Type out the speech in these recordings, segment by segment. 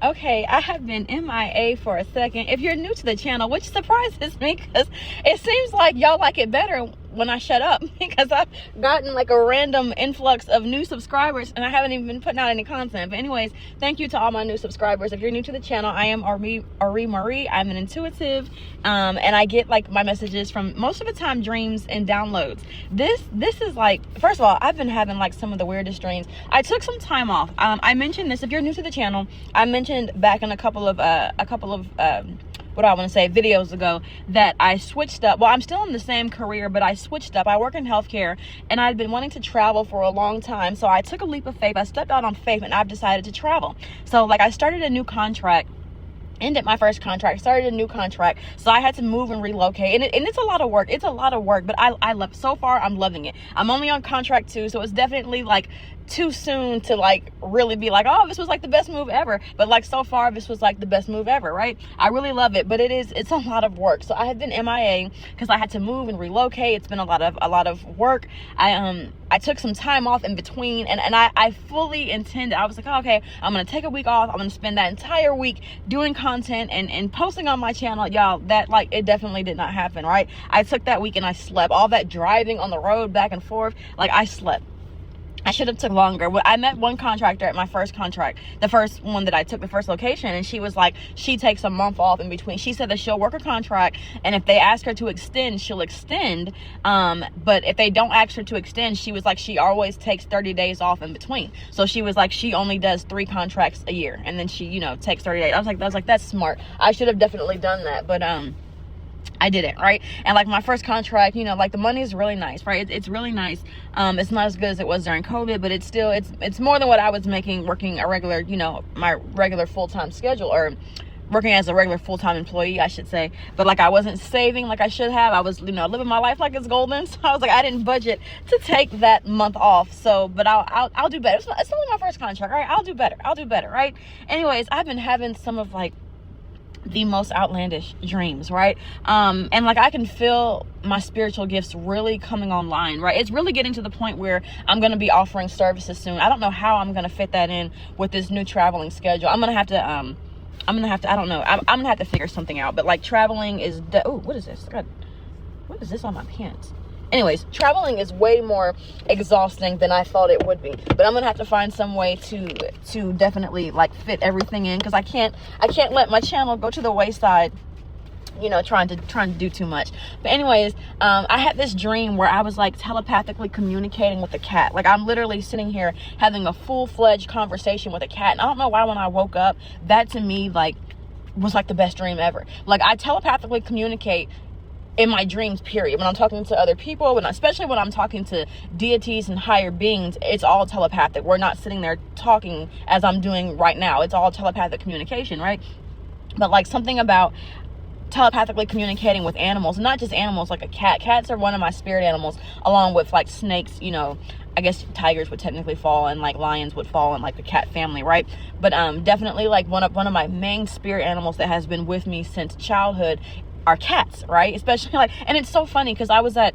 Okay, I have been MIA for a second. If you're new to the channel, which surprises me because it seems like y'all like it better when I shut up, because I've gotten like a random influx of new subscribers and I haven't even been putting out any content. But anyways, thank you to all my new subscribers. If you're new to the channel, I am Ari Marie. I'm an intuitive, and I get like my messages from most of the time dreams and downloads. This is like, first of all, I've been having like some of the weirdest dreams. I took some time off. I mentioned this, if you're new to the channel, I mentioned back in a couple of what do I want to say, videos ago, that I switched up. Well, I'm still in the same career, but I switched up. I work in healthcare, and I'd been wanting to travel for a long time. So I took a leap of faith. I stepped out on faith, and I've decided to travel. So like I started a new contract, ended my first contract, started a new contract, so I had to move and relocate, and it's a lot of work. It's a lot of work, but I love, so far I'm loving it. I'm only on contract 2, so it's definitely like too soon to like really be like, oh, this was like the best move ever, but like so far this was like the best move ever, right? I really love it, but it's a lot of work. So I have been MIA because I had to move and relocate. It's been a lot of work. I took some time off in between, and I fully intended, I was like, oh, okay, I'm gonna take a week off. I'm gonna spend that entire week doing content and posting on my channel. Y'all, that like, it definitely did not happen, right? I took that week and I slept. All that driving on the road back and forth, like I slept. I should have took longer. I met one contractor at my first contract, the first one that I took, the first location, and she was like, she takes a month off in between. She said that she'll work a contract, and if they ask her to extend, she'll extend. But if they don't ask her to extend, she was like, she always takes 30 days off in between. So she was like, she only does 3 contracts a year, and then she, takes 30 days. I was like, that's smart. I should have definitely done that, but I didn't, right? And like my first contract, like the money is really nice, right? It's really nice. It's not as good as it was during COVID, but it's still, it's more than what I was making working a regular, my regular full-time schedule, or working as a regular full-time employee, I should say. But like I wasn't saving like I should have. I was, living my life like it's golden. So I was like, I didn't budget to take that month off. So, but I'll do better. It's only my first contract, right? I'll do better, right? Anyways, I've been having some of like the most outlandish dreams, right? And like I can feel my spiritual gifts really coming online, right? It's really getting to the point where I'm going to be offering services soon. I don't know how I'm going to fit that in with this new traveling schedule. I'm going to have to I don't know. I'm going to have to figure something out. But like traveling is, oh, what is this? God, what is this on my pants? Anyways, traveling is way more exhausting than I thought it would be. But I'm gonna have to find some way to definitely like fit everything in, because I can't let my channel go to the wayside, trying to do too much. But anyways, I had this dream where I was like telepathically communicating with a cat. Like I'm literally sitting here having a full-fledged conversation with a cat. And I don't know why when I woke up, that to me like was like the best dream ever. Like I telepathically communicate in my dreams, period. When I'm talking to other people, especially when I'm talking to deities and higher beings, it's all telepathic. We're not sitting there talking as I'm doing right now. It's all telepathic communication, right? But like something about telepathically communicating with animals, not just animals, like a cat. Cats are one of my spirit animals, along with like snakes, I guess tigers would technically fall, and like lions would fall in like the cat family, right? But definitely like one of my main spirit animals that has been with me since childhood are cats, right? Especially like, and it's so funny because I was at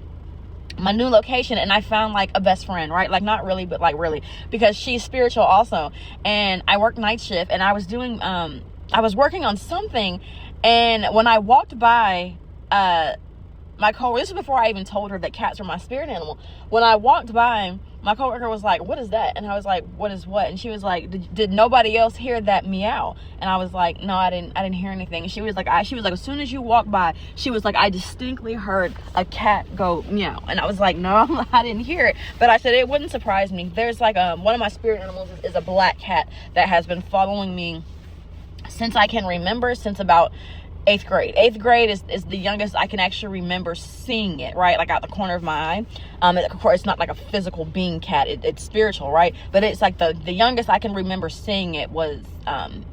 my new location and I found like a best friend, right? Like not really, but like really, because she's spiritual also. And I work night shift, and I was doing I was working on something, and when I walked by my coworker, this is before I even told her that cats were my spirit animal. When I walked by, my coworker was like, what is that? And I was like, what is what? And she was like, did nobody else hear that meow? And I was like, no, I didn't hear anything. And she was like, as soon as you walked by, she was like, I distinctly heard a cat go meow. And I was like, no, I didn't hear it. But I said, it wouldn't surprise me. There's like one of my spirit animals is a black cat that has been following me since I can remember, since about 8th grade. 8th grade is the youngest I can actually remember seeing it, right? Like out the corner of my eye. Of course, it's not like a physical being cat. It's spiritual, right? But it's like the youngest I can remember seeing it was in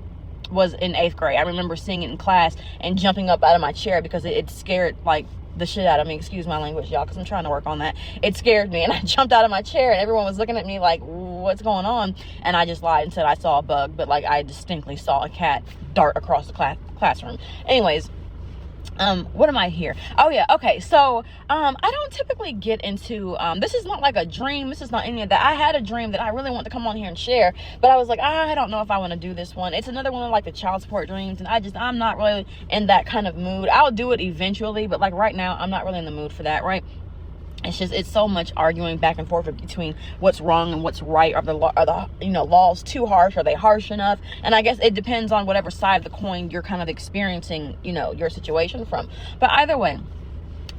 8th grade. I remember seeing it in class and jumping up out of my chair because it scared like the shit out of me. Excuse my language, y'all, because I'm trying to work on that. It scared me, and I jumped out of my chair, and everyone was looking at me like, what's going on? And I just lied and said I saw a bug, but like I distinctly saw a cat dart across the classroom. Anyways, what am I here? Oh yeah, okay. So I don't typically get into this is not like a dream, this is not any of that. I had a dream that I really want to come on here and share, but I was like, I don't know if I want to do this one. It's another one of like the child support dreams, and I'm not really in that kind of mood. I'll do it eventually, but like right now I'm not really in the mood for that, right? It's so much arguing back and forth between what's wrong and what's right. Are the laws too harsh? Are they harsh enough? And I guess it depends on whatever side of the coin you're kind of experiencing, your situation from. But either way,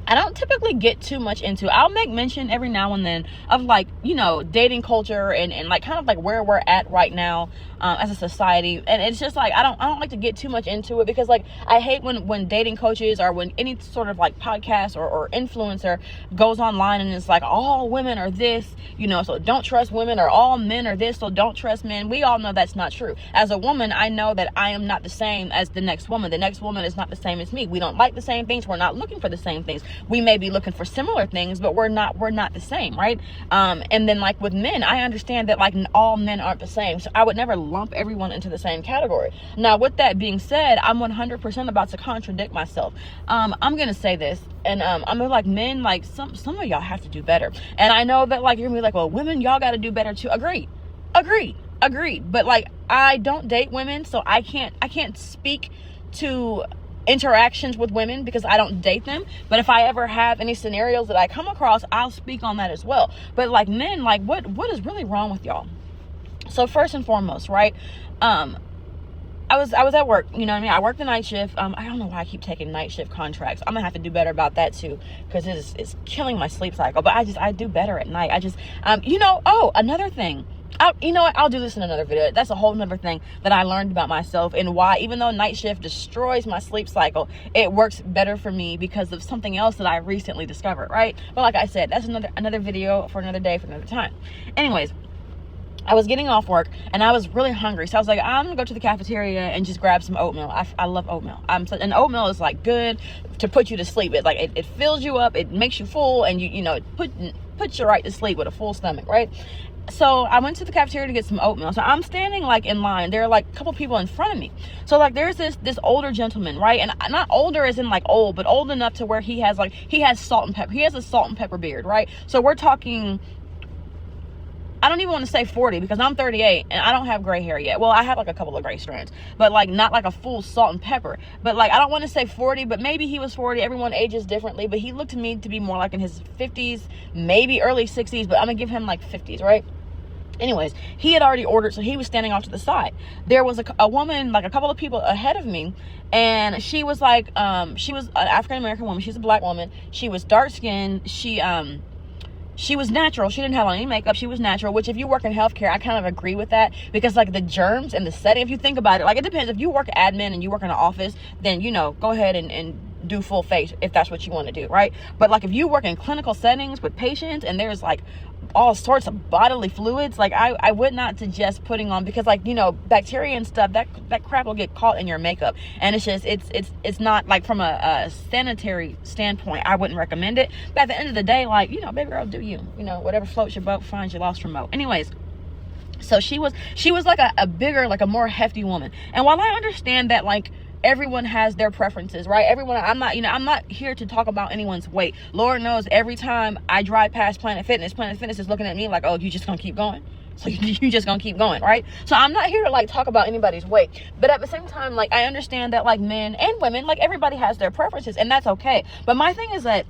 I don't typically get too much into. I'll make mention every now and then of like, dating culture and like kind of like where we're at right now as a society. And it's just like, I don't like to get too much into it, because like I hate when dating coaches or when any sort of like podcast or influencer goes online and it's like all women are this, so don't trust women, or all men are this, so don't trust men. We all know that's not true. As a woman, I know that I am not the same as the next woman. The next woman is not the same as me. We don't like the same things. We're not looking for the same things. We may be looking for similar things, but we're not the same, right? And then like with men, I understand that like all men aren't the same. So I would never lump everyone into the same category. Now, with that being said, I'm 100% about to contradict myself. I'm going to say this, and I'm like, men, like some of y'all have to do better. And I know that like you're gonna be like, well, women, y'all got to do better too. Agreed. But like, I don't date women, so I can't speak to interactions with women because I don't date them. But if I ever have any scenarios that I come across, I'll speak on that as well. But like men, like what is really wrong with y'all? So first and foremost, right? I was at work, you know what I mean? I worked the night shift. I don't know why I keep taking night shift contracts. I'm gonna have to do better about that too, because it's killing my sleep cycle. But I do better at night. Another thing. I'll do this in another video. That's a whole nother thing that I learned about myself, and why, even though night shift destroys my sleep cycle, it works better for me because of something else that I recently discovered, right? But like I said, that's another video for another day, for another time. Anyways, I was getting off work and I was really hungry. So I was like, I'm gonna go to the cafeteria and just grab some oatmeal. I love oatmeal. And oatmeal is like good to put you to sleep. It fills you up, it makes you full, and it puts you right to sleep with a full stomach, right? So I went to the cafeteria to get some oatmeal. So I'm standing like in line. There are like a couple people in front of me. So like there's this older gentleman, right? And not older as in like old, but old enough to where he has salt and pepper. He has a salt and pepper beard, right? So we're talking, I don't even want to say 40 because I'm 38 and I don't have gray hair yet. Well, I have like a couple of gray strands, but like not like a full salt and pepper. But like, I don't want to say 40, but maybe he was 40. Everyone ages differently, but he looked to me to be more like in his 50s, maybe early 60s, but I'm gonna give him like 50s, right? Anyways, he had already ordered, so he was standing off to the side. There was a woman, like a couple of people ahead of me, and she was like, she was an African-American woman. She's a black woman. She was dark-skinned. She was natural. She didn't have on any makeup. She was natural, which if you work in healthcare, I kind of agree with that, because like the germs and the setting, if you think about it, like it depends. If you work admin and you work in an office, then, go ahead and do full face if that's what you want to do, right? But like if you work in clinical settings with patients and there's like all sorts of bodily fluids, like I would not suggest putting on, because like, bacteria and stuff, that crap will get caught in your makeup, and it's just it's not like, from a sanitary standpoint, I wouldn't recommend it. But at the end of the day, like, baby girl, do you, whatever floats your boat finds your lost remote. Anyways, so she was like a bigger, like a more hefty woman. And while I understand that like everyone has their preferences, right? I'm not here to talk about anyone's weight. Lord knows every time I drive past Planet Fitness is looking at me like, oh, you just gonna keep going? So you just gonna keep going, right? So I'm not here to like talk about anybody's weight, but at the same time, like I understand that like men and women, like everybody has their preferences, and that's okay. But my thing is that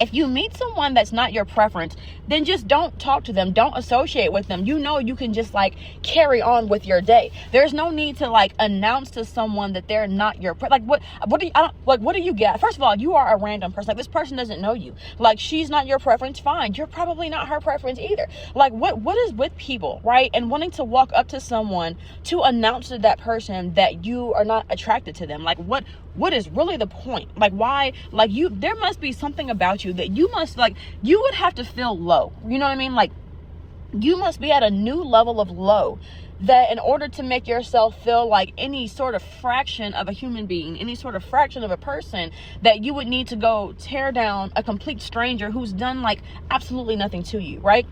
if you meet someone that's not your preference, then just don't talk to them. Don't associate with them. You can just like carry on with your day. There's no need to like announce to someone that they're not your what do you get? First of all, you are a random person. Like, this person doesn't know you. Like, she's not your preference. Fine. You're probably not her preference either. Like, what is with people, right? And wanting to walk up to someone to announce to that person that you are not attracted to them. Like, what is really the point? Like, why? Like, there must be something about you that you would have to feel low. You know what I mean? Like, you must be at a new level of low, that in order to make yourself feel like any sort of fraction of a human being, any sort of fraction of a person, that you would need to go tear down a complete stranger who's done like absolutely nothing to you, right?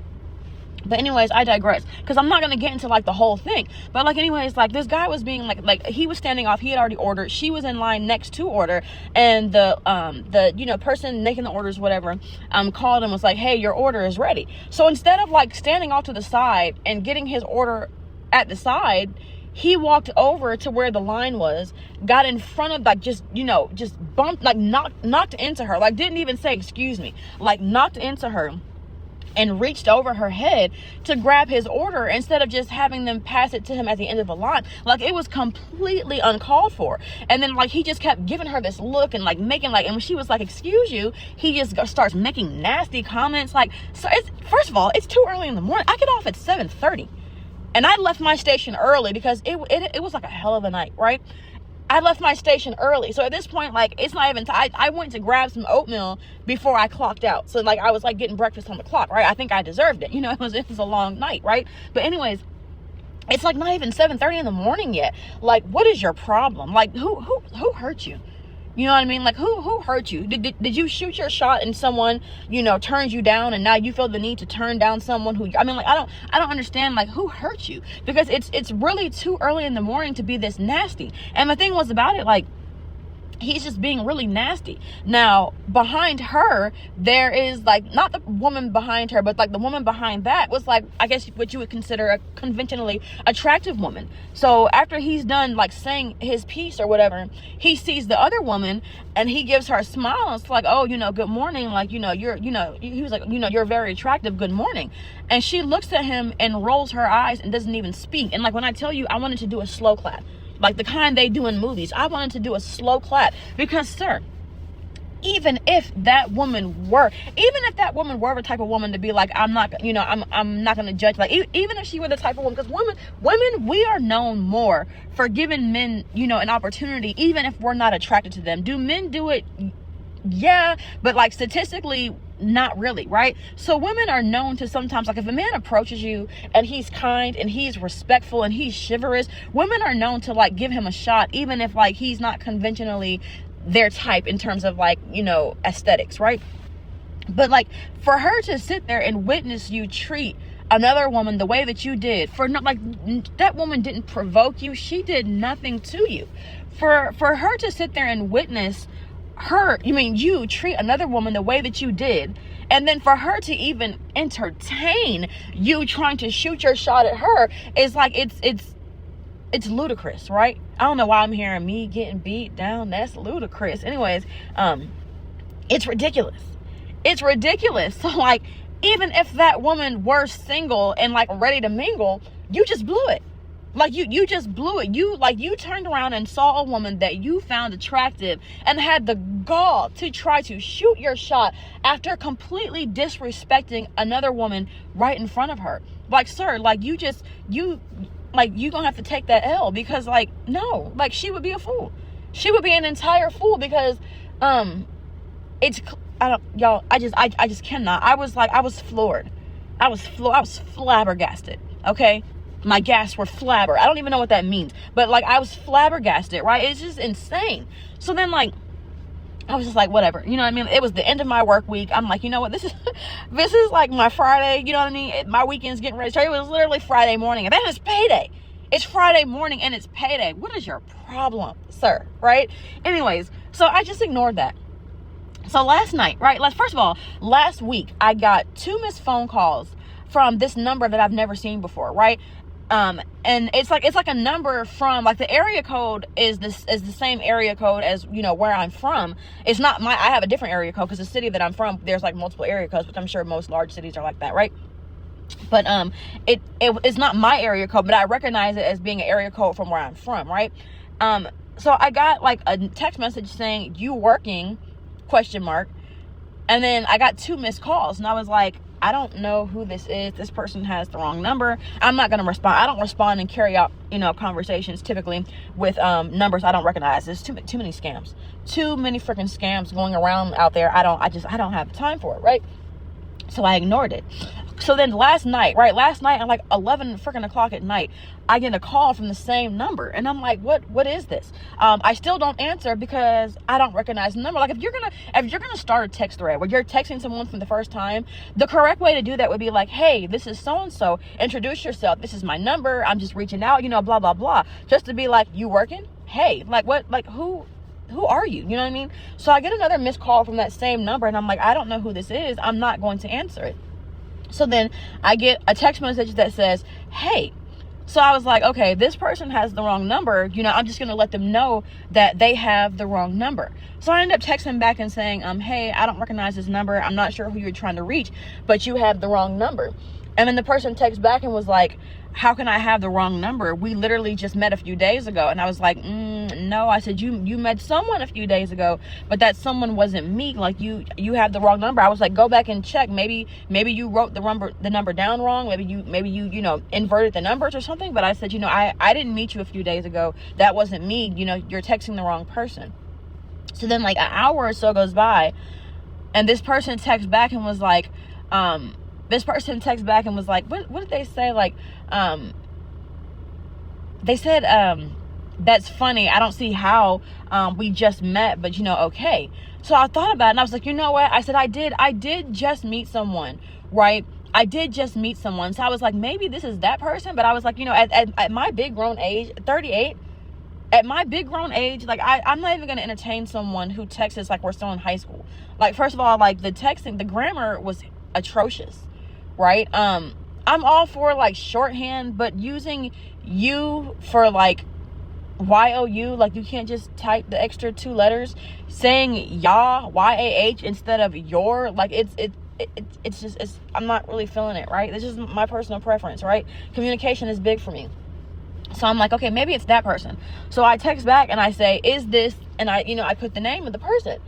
But anyways, I digress, because I'm not going to get into like the whole thing. But like anyways, like this guy was being like he was standing off. He had already ordered. She was in line next to order, and the you know, person making the orders, whatever, called and was like, hey, your order is ready. So instead of like standing off to the side and getting his order at the side, he walked over to where the line was, got in front of, like, just, you know, just bumped, like knocked into her, like didn't even say excuse me, like knocked into her, and reached over her head to grab his order instead of just having them pass it to him at the end of the line. Like, it was completely uncalled for. And then, like, he just kept giving her this look and, like, making, like, and when she was like, excuse you, he just starts making nasty comments. Like, so it's, first of all, it's too early in the morning. I get off at 7:30. And I left my station early because it was like a hell of a night, right? I left my station early. So at this point, like, it's not even I went to grab some oatmeal before I clocked out. So, like, I was, like, getting breakfast on the clock, right? I think I deserved it. You know, it was a long night, right? But anyways, it's, like, not even 7:30 in the morning yet. Like, what is your problem? Like, who hurt you? You know what I mean? Like, who hurt you? Did you shoot your shot and someone, you know, turns you down, and now you feel the need to turn down someone who, I mean, like, I don't understand, like, who hurt you? Because it's really too early in the morning to be this nasty. And the thing was about it, like, he's just being really nasty. Now, behind her, there is, like, not the woman behind her, but, like, the woman behind that was, like, I guess what you would consider a conventionally attractive woman. So after he's done, like, saying his piece or whatever, he sees the other woman and he gives her a smile. And it's like, oh, you know, good morning. Like, you know, he was like, you know, you're very attractive. Good morning. And she looks at him and rolls her eyes and doesn't even speak. And, like, when I tell you, I wanted to do a slow clap, like the kind they do in movies. I wanted to do a slow clap because, sir, even if that woman were the type of woman to be like, I'm not going to judge, like, even if she were the type of woman, because women, we are known more for giving men, you know, an opportunity, even if we're not attracted to them. Do men do it? Yeah, but, like, statistically, not really, right? So women are known to sometimes, like, if a man approaches you and he's kind and he's respectful and he's chivalrous, women are known to, like, give him a shot, even if, like, he's not conventionally their type in terms of, like, you know, aesthetics, right? But, like, for her to sit there and witness you treat another woman the way that you did, for not, like, that woman didn't provoke you, she did nothing to you. For her to sit there and witness you treat another woman the way that you did, and then for her to even entertain you trying to shoot your shot at her, is like, it's ludicrous, right? I don't know why I'm hearing me getting beat down. That's ludicrous. Anyways, it's ridiculous. So, like, even if that woman were single and, like, ready to mingle, you just blew it. Like, you just blew it. You turned around and saw a woman that you found attractive and had the gall to try to shoot your shot after completely disrespecting another woman right in front of her. Like, sir, like, you gonna have to take that L, because, like, no, like, she would be a fool. She would be an entire fool, because I just cannot. I was floored. I was flabbergasted. Okay. My gas were flabber. I don't even know what that means. But, like, I was flabbergasted, right? It's just insane. So then, like, I was just like, whatever. You know what I mean? It was the end of my work week. I'm like, you know what? This is like my Friday. You know what I mean? My weekend's getting ready. So it was literally Friday morning. And then it's payday. It's Friday morning and it's payday. What is your problem, sir? Right? Anyways, so I just ignored that. So last night, right? First of all, last week, I got 2 missed phone calls from this number that I've never seen before, right? And it's like a number from, like, the area code is the same area code as, you know, where I'm from. It's not I have a different area code because the city that I'm from, there's, like, multiple area codes, which I'm sure most large cities are like that, right? But it's not my area code, but I recognize it as being an area code from where I'm from, right? So I got, like, a text message saying, "You working?" ? And then I got 2 missed calls, and I was like, I don't know who this is. This person has the wrong number. I'm not going to respond. I don't respond and carry out, you know, conversations typically with numbers I don't recognize. There's too many scams. Too many freaking scams going around out there. I don't have time for it, right? So I ignored it. So then last night at like 11 freaking o'clock at night, I get a call from the same number, and I'm like, what is this? I still don't answer because I don't recognize the number. Like, if you're gonna start a text thread where you're texting someone from the first time, the correct way to do that would be like, hey, this is so and so, introduce yourself, this is my number, I'm just reaching out, blah blah blah, just to be like, you working? Hey, like, what, like, who are you? You know what I mean? So I get another missed call from that same number, and I'm like, I don't know who this is, I'm not going to answer it. So then I get a text message that says, hey. So I was like, okay, this person has the wrong number. I'm just going to let them know that they have the wrong number. So I ended up texting back and saying, hey, I don't recognize this number. I'm not sure who you're trying to reach, but you have the wrong number. And then the person texted back and was like, how can I have the wrong number? We literally just met a few days ago. And I was like, no. I said, you met someone a few days ago, but that someone wasn't me. Like, you have the wrong number. I was like, go back and check. Maybe you wrote the number down wrong. Maybe you inverted the numbers or something. But I said, I didn't meet you a few days ago. That wasn't me. You're texting the wrong person. So then like an hour or so goes by, and this person texts back and was like, what did they say? Like, they said, that's funny. I don't see how, we just met, but okay. So I thought about it, and I was like, you know what? I said, I did just meet someone, right? I did just meet someone. So I was like, maybe this is that person. But I was like, at my big grown age, 38, at my big grown age, like, I'm not even going to entertain someone who texts like we're still in high school. Like, first of all, like, the texting, the grammar was atrocious, right? I'm all for like shorthand, but using you for like YOU, like, you can't just type the extra 2 letters, saying YAH, YAH instead of your, like, it's just, I'm not really feeling it, right? This is my personal preference, right? Communication is big for me. So I'm like, okay, maybe it's that person. So I text back and I say, is this, and I put the name of the person.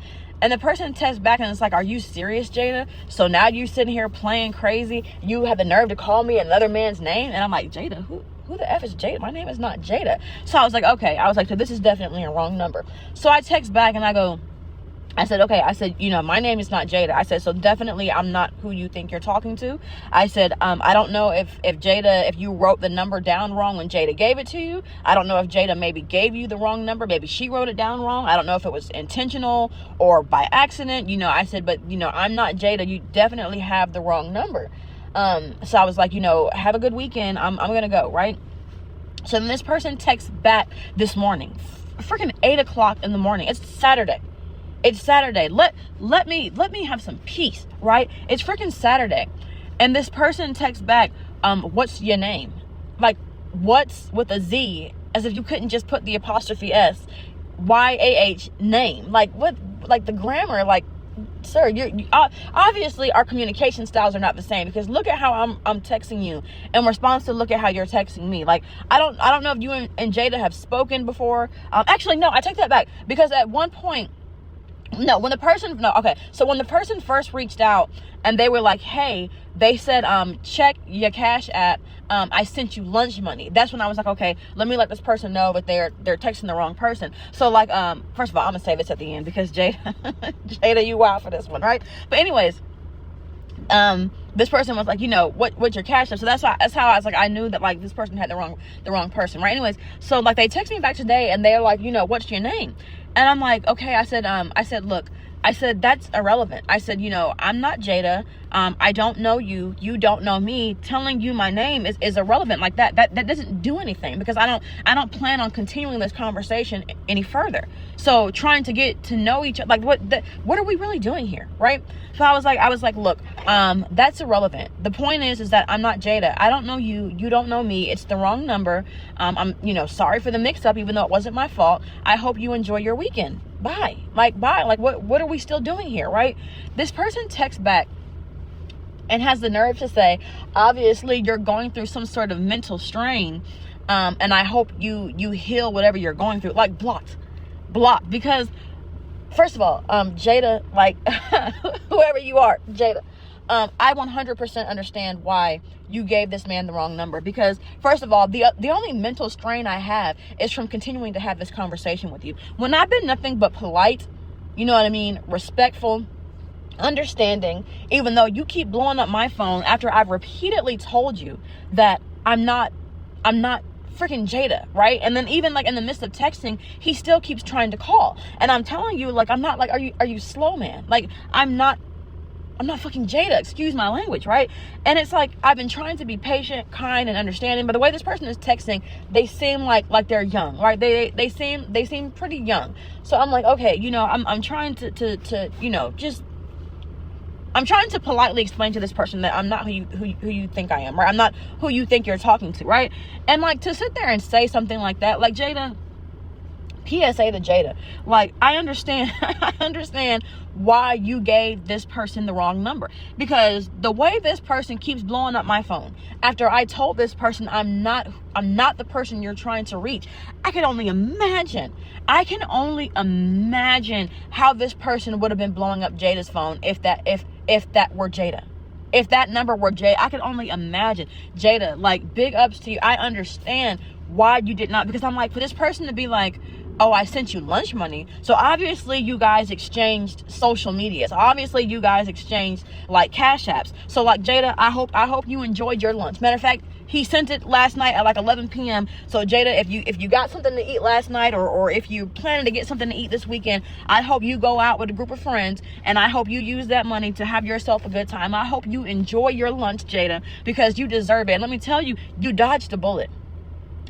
And the person texts back and it's like, are you serious, Jada? So now you're sitting here playing crazy. You have the nerve to call me another man's name? And I'm like, Jada, who the F is Jada? My name is not Jada. So I was like, okay. I was like, so this is definitely a wrong number. So I text back and I said, okay. I said, my name is not Jada. I said, so definitely I'm not who you think you're talking to. I said, I don't know if Jada, if you wrote the number down wrong when Jada gave it to you. I don't know if Jada maybe gave you the wrong number. Maybe she wrote it down wrong. I don't know if it was intentional or by accident. I said, but, I'm not Jada. You definitely have the wrong number. So I was like, have a good weekend. I'm going to go, right? So then this person texts back this morning, freaking 8 o'clock in the morning. It's Saturday. Let me have some peace, right? It's freaking Saturday. And this person texts back, what's your name? Like, what's with a Z, as if you couldn't just put the apostrophe S, YAH name. Like, what, like the grammar, like, sir, you obviously our communication styles are not the same, because look at how I'm texting you in response to look at how you're texting me. Like, I don't know if you and Jada have spoken before. Actually, no, I take that back, because at one point, when the person first reached out and they were like, hey, they said, check your Cash App. I sent you lunch money. That's when I was like, okay, let me let this person know that they're texting the wrong person. So like, first of all, I'm gonna say this at the end because Jada, you wild for this one, right? But anyways, this person was like, what's your Cash App? So that's how I was like, I knew that like this person had the wrong person, right? Anyways, so like they texted me back today and they're like, what's your name? And I'm like, okay. I said, look, that's irrelevant. I said, I'm not Jada. I don't know you. You don't know me. Telling you my name is irrelevant. Like that doesn't do anything, because I don't plan on continuing this conversation any further. So trying to get to know each other, like what are we really doing here? Right? So I was like, look, that's irrelevant. The point is that I'm not Jada. I don't know you. You don't know me. It's the wrong number. I'm, sorry for the mix up, even though it wasn't my fault. I hope you enjoy your weekend. Bye. Like, what are we still doing here? Right? This person texts back and has the nerve to say, obviously you're going through some sort of mental strain. And I hope you heal whatever you're going through. Like, blocked, because first of all, Jada, like, whoever you are, Jada, I 100% understand why you gave this man the wrong number, because first of all, the only mental strain I have is from continuing to have this conversation with you when I've been nothing but polite, you know what I mean, respectful, understanding, even though you keep blowing up my phone after I've repeatedly told you that I'm not freaking Jada, right? And then even like in the midst of texting, he still keeps trying to call. And I'm telling you, like, I'm not like, are you slow, man? Like, I'm not fucking Jada, excuse my language, right? And it's like, I've been trying to be patient, kind, and understanding, but the way this person is texting, they seem like they're young, right? They seem pretty young. So I'm like, okay, you know, I'm trying to you know, just, I'm trying to politely explain to this person that I'm not who you think I am, right? I'm not who you think you're talking to, right? And like, to sit there and say something like that, like, Jada, PSA to Jada, like, I understand I understand why you gave this person the wrong number, because the way this person keeps blowing up my phone after I told this person I'm not the person you're trying to reach, I can only imagine how this person would have been blowing up Jada's phone if that were Jada. If that number were Jada, I can only imagine. Jada, like, big ups to you. I understand why you did not, because I'm like, for this person to be like, oh, I sent you lunch money. So obviously you guys exchanged social medias. Obviously you guys exchanged like cash apps. So like, Jada, I hope you enjoyed your lunch. Matter of fact, he sent it last night at like 11 p.m. So Jada, if you got something to eat last night, or if you planning to get something to eat this weekend, I hope you go out with a group of friends, and I hope you use that money to have yourself a good time. I hope you enjoy your lunch, Jada, because you deserve it. And let me tell you, you dodged a bullet.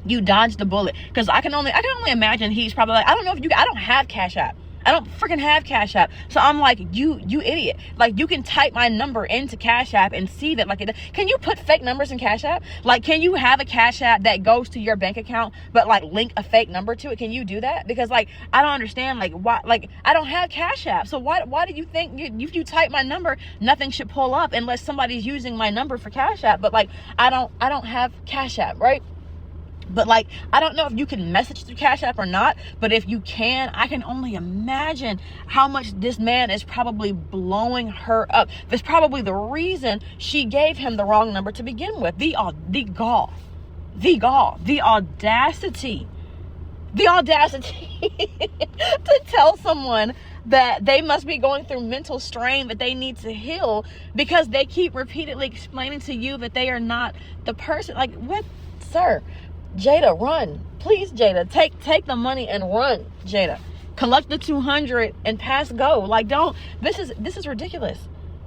You dodged the bullet, because I can only imagine he's probably like, I don't have Cash App. I don't freaking have Cash App. So I'm like, you idiot. Like, you can type my number into Cash App and see that, like, can you put fake numbers in Cash App? Like, can you have a Cash App that goes to your bank account, but like link a fake number to it? Can you do that? Because like, I don't understand, like, why, like, I don't have Cash App. So why do you think if you type my number, nothing should pull up unless somebody's using my number for Cash App? But like, I don't have Cash App, right? But like, I don't know if you can message through Cash App or not, but if you can, I can only imagine how much this man is probably blowing her up. That's probably the reason she gave him the wrong number to begin with. The gall, the audacity to tell someone that they must be going through mental strain that they need to heal because they keep repeatedly explaining to you that they are not the person. Like, what, sir? Jada, run. Please, Jada, take the money and run, Jada. Collect the 200 and pass go. Like, don't, this is ridiculous.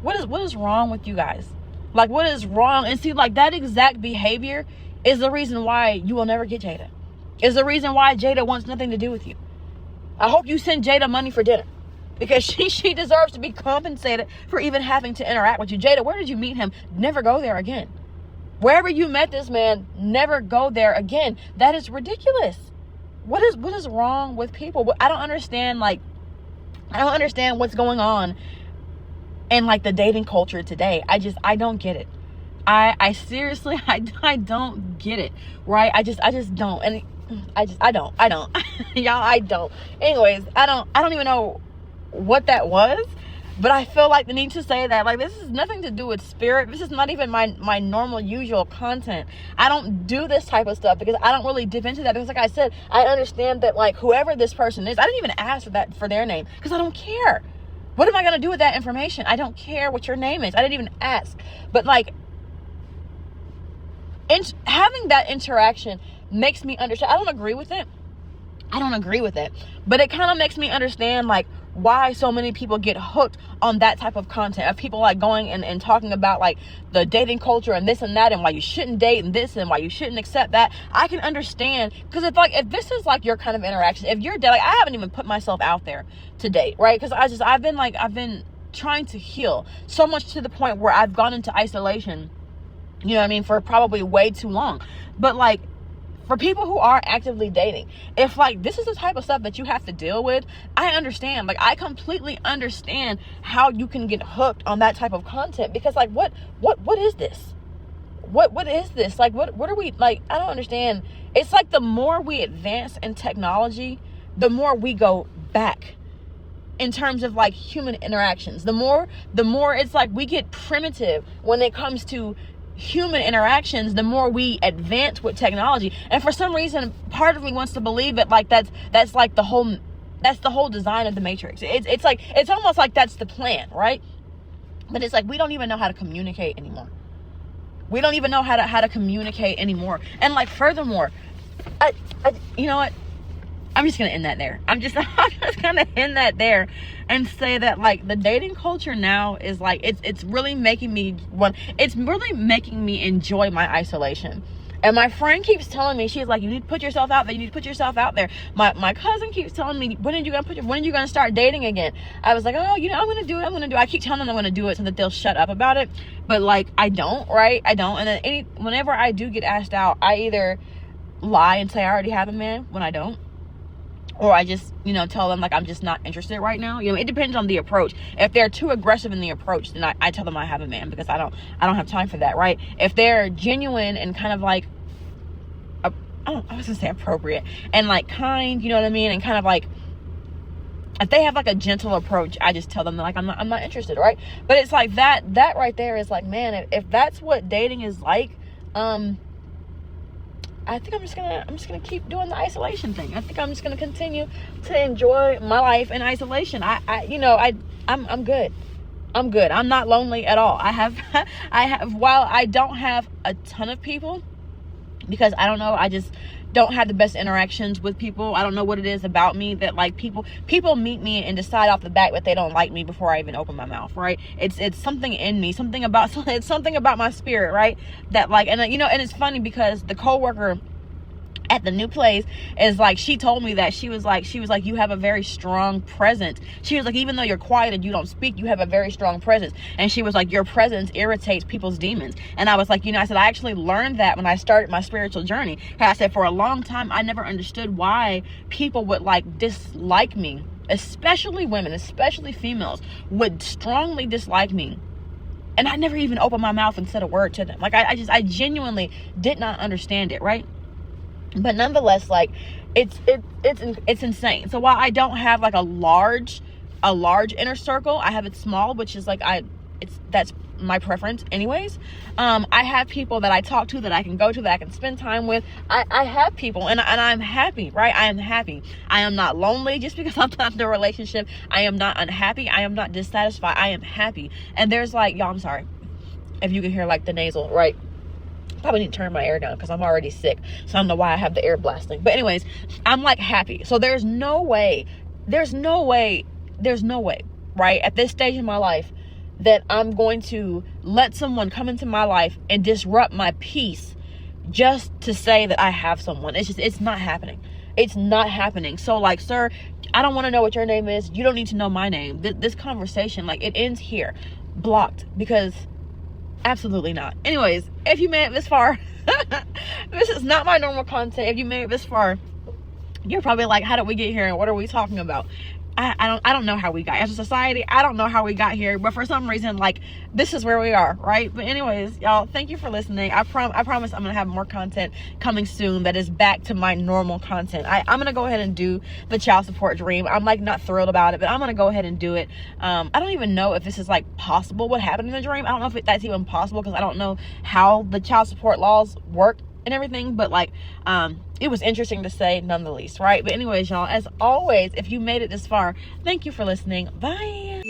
What is wrong with you guys? Like, what is wrong? And see, like, that exact behavior is the reason why you will never get Jada. Is the reason why Jada wants nothing to do with you. I hope you send Jada money for dinner, because she deserves to be compensated for even having to interact with you. Jada, where did you meet him? Never go there again. Wherever you met this man, never go there again. That is ridiculous. What is wrong with people? I don't understand, like, I don't understand what's going on in like the dating culture today. I don't get it. I seriously, I don't get it, right? I just don't. And I don't. Y'all, I don't. Anyways, I don't even know what that was. But I feel like the need to say that, like, this is nothing to do with spirit. This is not even my normal, usual content. I don't do this type of stuff because I don't really dip into that. Because like I said, I understand that, like, whoever this person is, I didn't even ask for their name because I don't care. What am I going to do with that information? I don't care what your name is. I didn't even ask. But, like, having that interaction makes me understand. I don't agree with it. But it kind of makes me understand, like, why so many people get hooked on that type of content of people like going and talking about like the dating culture and this and that, and why you shouldn't date and this and why you shouldn't accept that. I can understand, because if this is like your kind of interaction, if you're like, I haven't even put myself out there to date, right? Because I've been trying to heal so much to the point where I've gone into isolation, you know what I mean, for probably way too long. But like, for people who are actively dating, if like this is the type of stuff that you have to deal with, I understand. Like, I completely understand how you can get hooked on that type of content, because like what is this? What is this? Like, what are we, like, I don't understand. It's like the more we advance in technology, the more we go back in terms of like human interactions. The more it's like we get primitive when it comes to human interactions, the more we advance with technology. And for some reason, part of me wants to believe that like that's like the whole design of the Matrix. It's like, it's almost like that's the plan, right? But it's like, we don't even know how to communicate anymore. We don't even know how to communicate anymore. And like, furthermore, I you know what? I'm just gonna end that there. I'm just gonna end that there and say that like the dating culture now is like, it's really making me enjoy my isolation. And my friend keeps telling me, she's like, you need to put yourself out there. You need to put yourself out there. My cousin keeps telling me, when are you gonna start dating again? I was like, oh, you know, I'm gonna do it. I keep telling them I'm gonna do it so that they'll shut up about it. But like, I don't, right? I don't. And then whenever I do get asked out, I either lie and say I already have a man when I don't, or I just, you know, tell them like I'm just not interested right now. You know, it depends on the approach. If they're too aggressive in the approach, then I tell them I have a man, because I don't have time for that, right? If they're genuine and kind of like, I was gonna say appropriate and like kind, you know what I mean, and kind of like, if they have like a gentle approach, I just tell them that like I'm not interested, right? But it's like that right there is like, man, if that's what dating is like, I think I'm just gonna keep doing the isolation thing. I think I'm just gonna continue to enjoy my life in isolation. I'm good. I'm good. I'm not lonely at all. I have while I don't have a ton of people, because I don't know, I just don't have the best interactions with people. I don't know what it is about me that like people meet me and decide off the bat that they don't like me before I even open my mouth, right? It's something in me, it's something about my spirit, right? That like, and you know, and it's funny because the coworker at the new place is like, she told me that she was like, you have a very strong presence. She was like, even though you're quiet and you don't speak, you have a very strong presence. And she was like, your presence irritates people's demons. And I was like, you know, I said, I actually learned that when I started my spiritual journey. And I said, for a long time, I never understood why people would like dislike me, especially women, especially females, would strongly dislike me. And I never even opened my mouth and said a word to them. Like, I genuinely did not understand it, right? But nonetheless, like, it's insane. So while I don't have like a large inner circle, I have it small, which is like, that's my preference anyways. I have people that I talk to, that I can go to, that I can spend time with. I have people, and I'm happy, right? I am happy. I am not lonely just because I'm not in a relationship. I am not unhappy. I am not dissatisfied. I am happy. And there's like, y'all, I'm sorry if you can hear like the nasal, right? Probably need to turn my air down because I'm already sick, so I don't know why I have the air blasting. But anyways, I'm like happy. So there's no way, right, at this stage in my life, that I'm going to let someone come into my life and disrupt my peace just to say that I have someone. It's not happening. It's not happening. So like, sir, I don't want to know what your name is. You don't need to know my name. This conversation, like, it ends here. Blocked. Because absolutely not. Anyways, if you made it this far, this is not my normal content. If you made it this far, you're probably like, how did we get here and what are we talking about? I don't know how we got, as a society, I don't know how we got here, but for some reason, like, this is where we are, right? But anyways, y'all, thank you for listening. I promise I'm gonna have more content coming soon that is back to my normal content. I'm gonna go ahead and do the child support dream. I'm like not thrilled about it, but I'm gonna go ahead and do it. I don't even know if this is like possible, what happened in the dream. I don't know if that's even possible, because I don't know how the child support laws work and everything, but like, it was interesting to say nonetheless, right? But anyways, y'all, as always, if you made it this far, thank you for listening. Bye.